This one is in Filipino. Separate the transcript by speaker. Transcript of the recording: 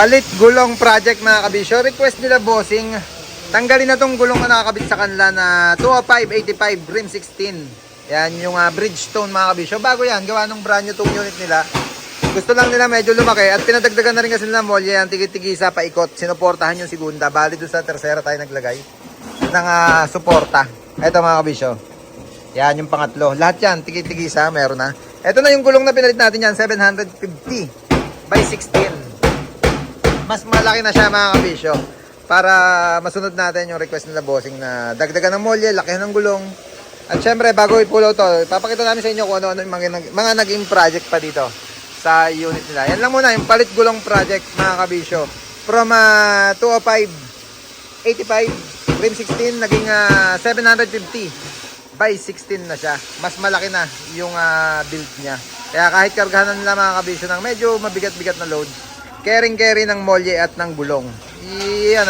Speaker 1: Palit gulong project mga kabisyo. Request nila bossing, tanggalin na tong gulong na nakakabit sa kanila na 205/85 rim 16. Yan yung Bridgestone mga kabisyo. Bago yan, gawa ng brand new tong unit nila. Gusto lang nila medyo lumaki at pinadagdagan na rin kasi nila molye yan, tigit-tigisa paikot. Sinuportahan yung segunda. Bali doon sa tercera tayo naglagay ng suporta. Ito mga kabisyo. Yan yung pangatlo. Lahat yan, tigit-tigisa, meron na. Ito na yung gulong na pinalit natin yan, 750/16. Mas malaki na siya mga kabisyo. Para masunod natin yung request nila bossing na dagdagan ng molye, laki ng gulong. At syempre, bago ipulo to, papakita namin sa inyo kung ano-ano yung mga naging project pa dito sa unit nila. Yan lang muna, yung palit gulong project mga kabisyo. From 205/85 rim 16, naging 750/16 na siya. Mas malaki na yung build niya. Kaya kahit kargahan nila mga kabisyo ng medyo mabigat-bigat na load, carry ng molye at ng gulong. Yan